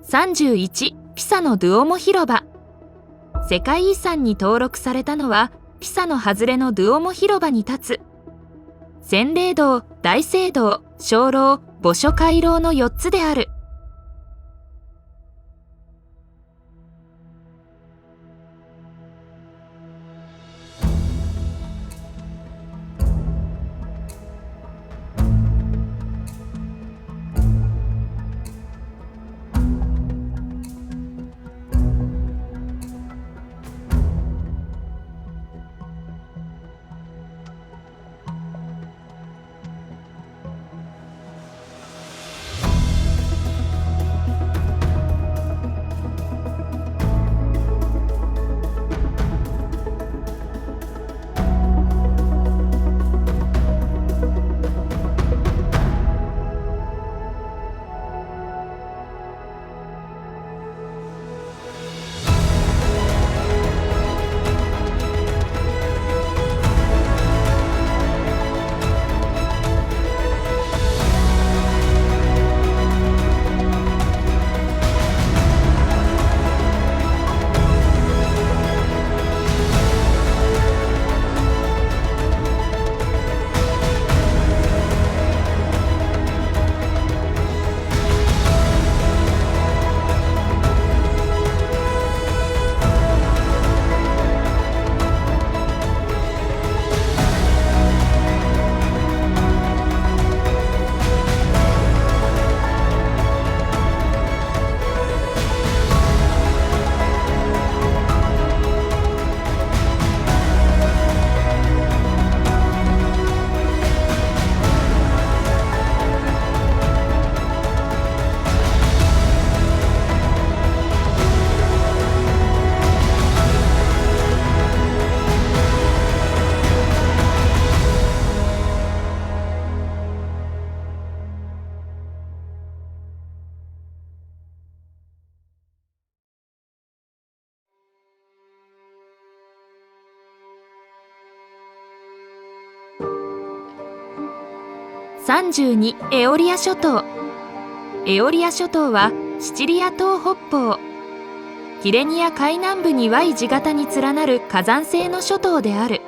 31、ピサのドゥオモ広場。世界遺産に登録されたのはピサの外れのドゥオモ広場に立つ洗礼堂、大聖堂、鐘楼、墓所回廊の4つである。32、エオリア諸島。エオリア諸島はシチリア島北方キレニア海南部に Y 字型に連なる火山性の諸島である。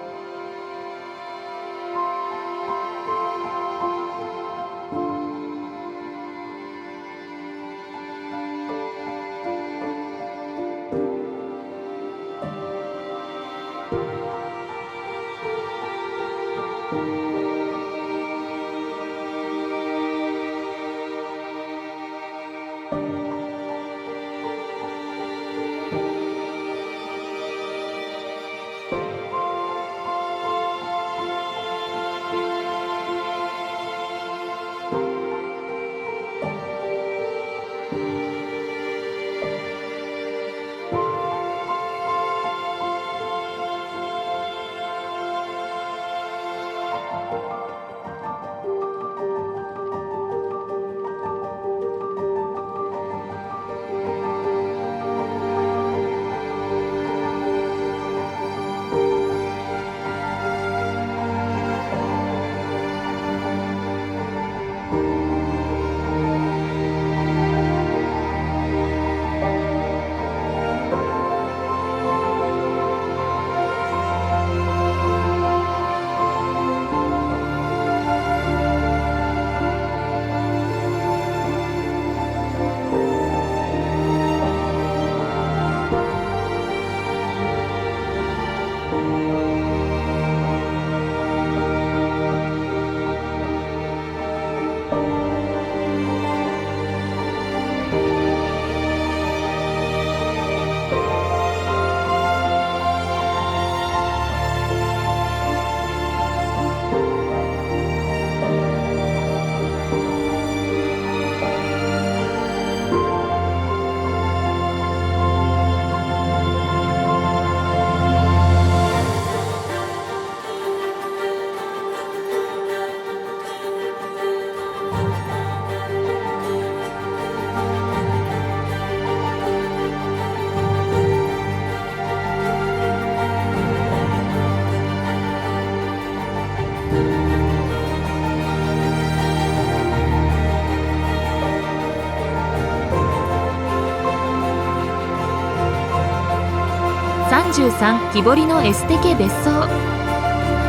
33木彫りのエステ家別荘。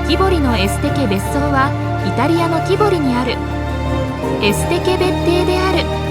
木彫りのエステ家別荘はイタリアの木彫りにあるエステ家別邸である。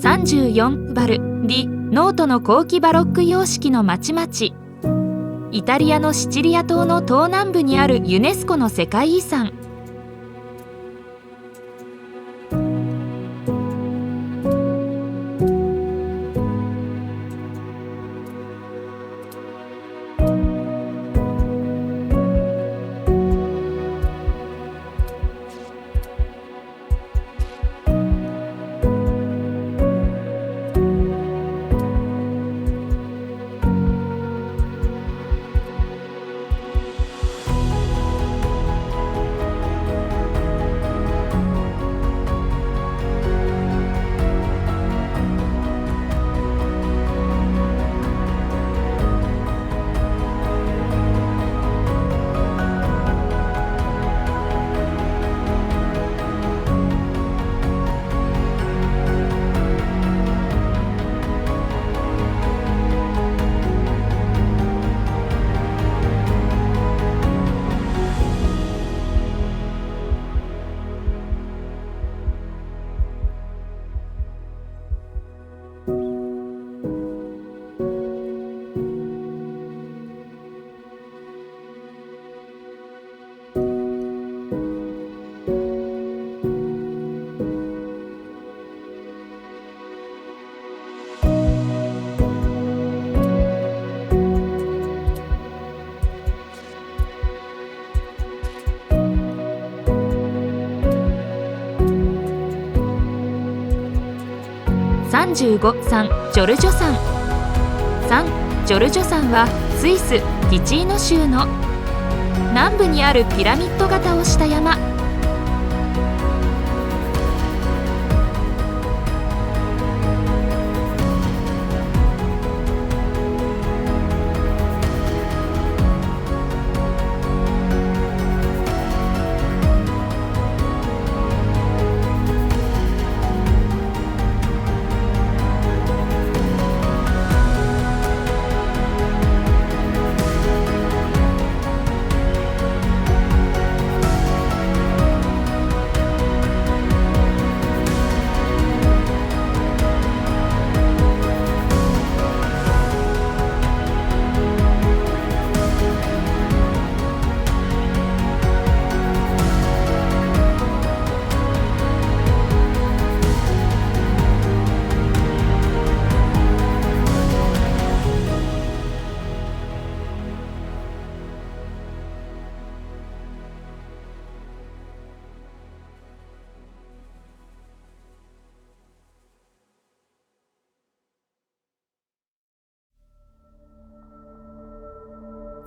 34バル・ディ・ノートの後期バロック様式の町々。イタリアのシチリア島の東南部にあるユネスコの世界遺産。35、3ジョルジョ山。3ジョルジョ山はスイス・ティチーノ州の南部にあるピラミッド型をした山。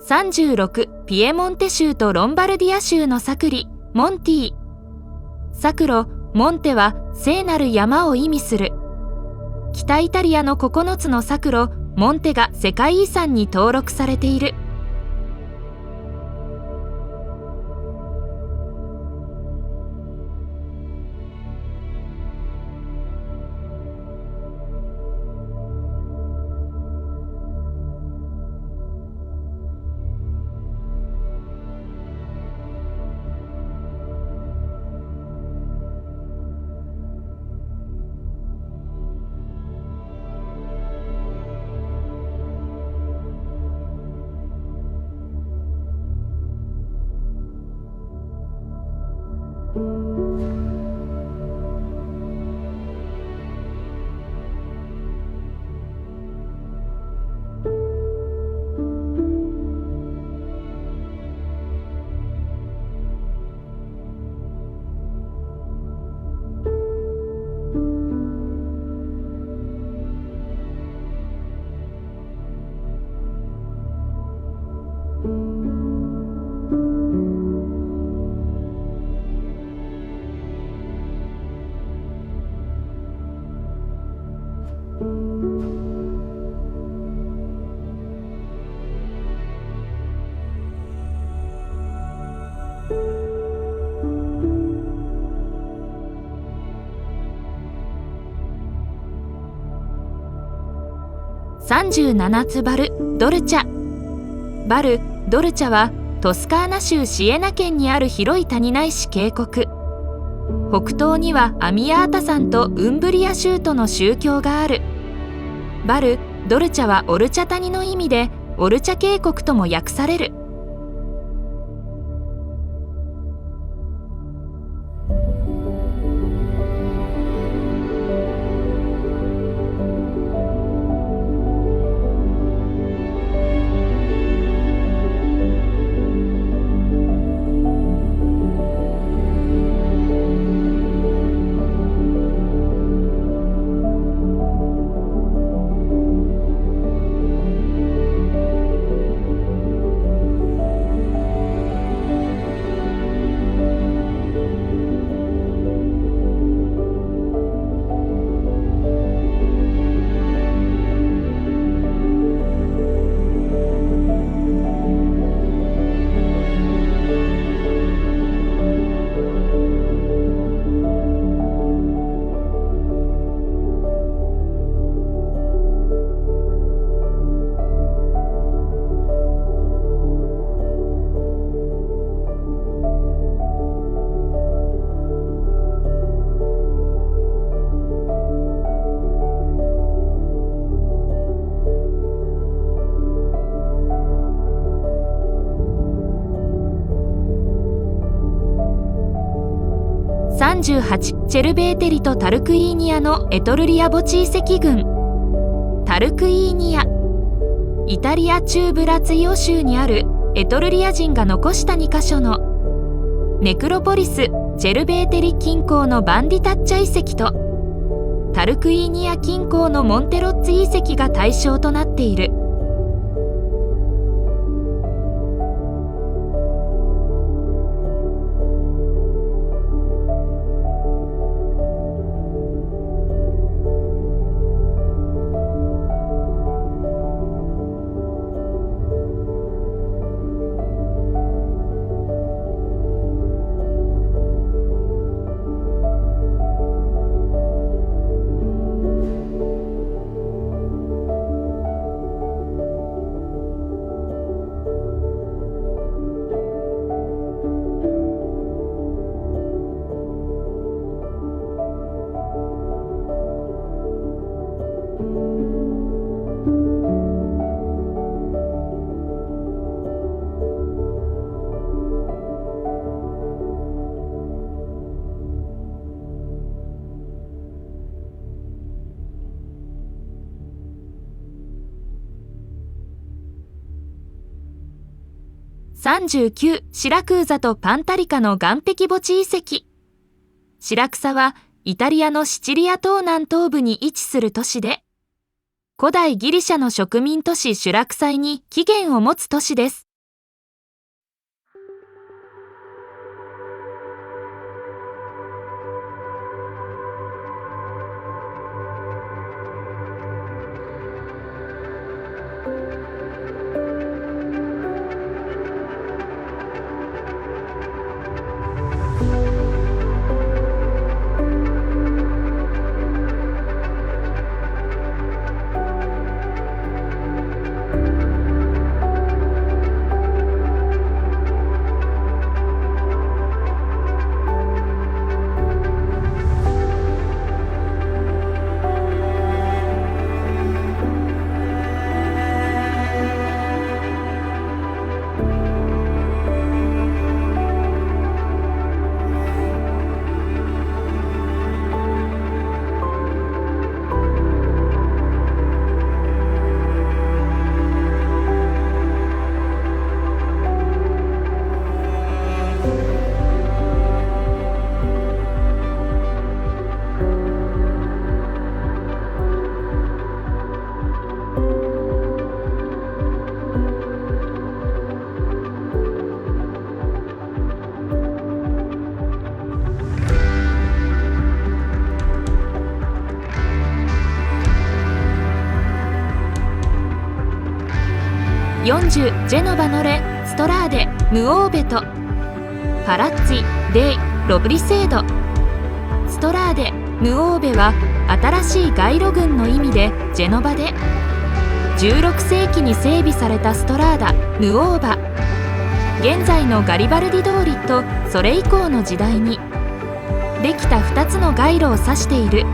36ピエモンテ州とロンバルディア州のサクリ・モンティ。サクロ・モンテは聖なる山を意味する。北イタリアの9つのサクロ・モンテが世界遺産に登録されている。37つバル・ドルチャ。バル・ドルチャはトスカーナ州シエナ県にある広い谷ないし渓谷。北東にはアミアータ山とウンブリア州との宗教がある。バル・ドルチャはオルチャ谷の意味でオルチャ渓谷とも訳される。38チェルベーテリとタルクイーニアのエトルリア墓地遺跡群。タルクイーニア、イタリア中部ラツィオ州にあるエトルリア人が残した2カ所のネクロポリス・チェルベーテリ近郊のバンディタッチャ遺跡とタルクイーニア近郊のモンテロッツィ遺跡が対象となっている。39シラクーザとパンタリカの岩壁墓地遺跡。シラクサはイタリアのシチリア島南東部に位置する都市で、古代ギリシャの植民都市シュラクサイに起源を持つ都市です。40ジェノバのレストラーデヌオーベとパラッツィデイロブリセード。ストラーデヌオーベは新しい街路群の意味でジェノバで、16世紀に整備されたストラーダヌオーバ、現在のガリバルディ通りとそれ以降の時代にできた2つの街路を指している。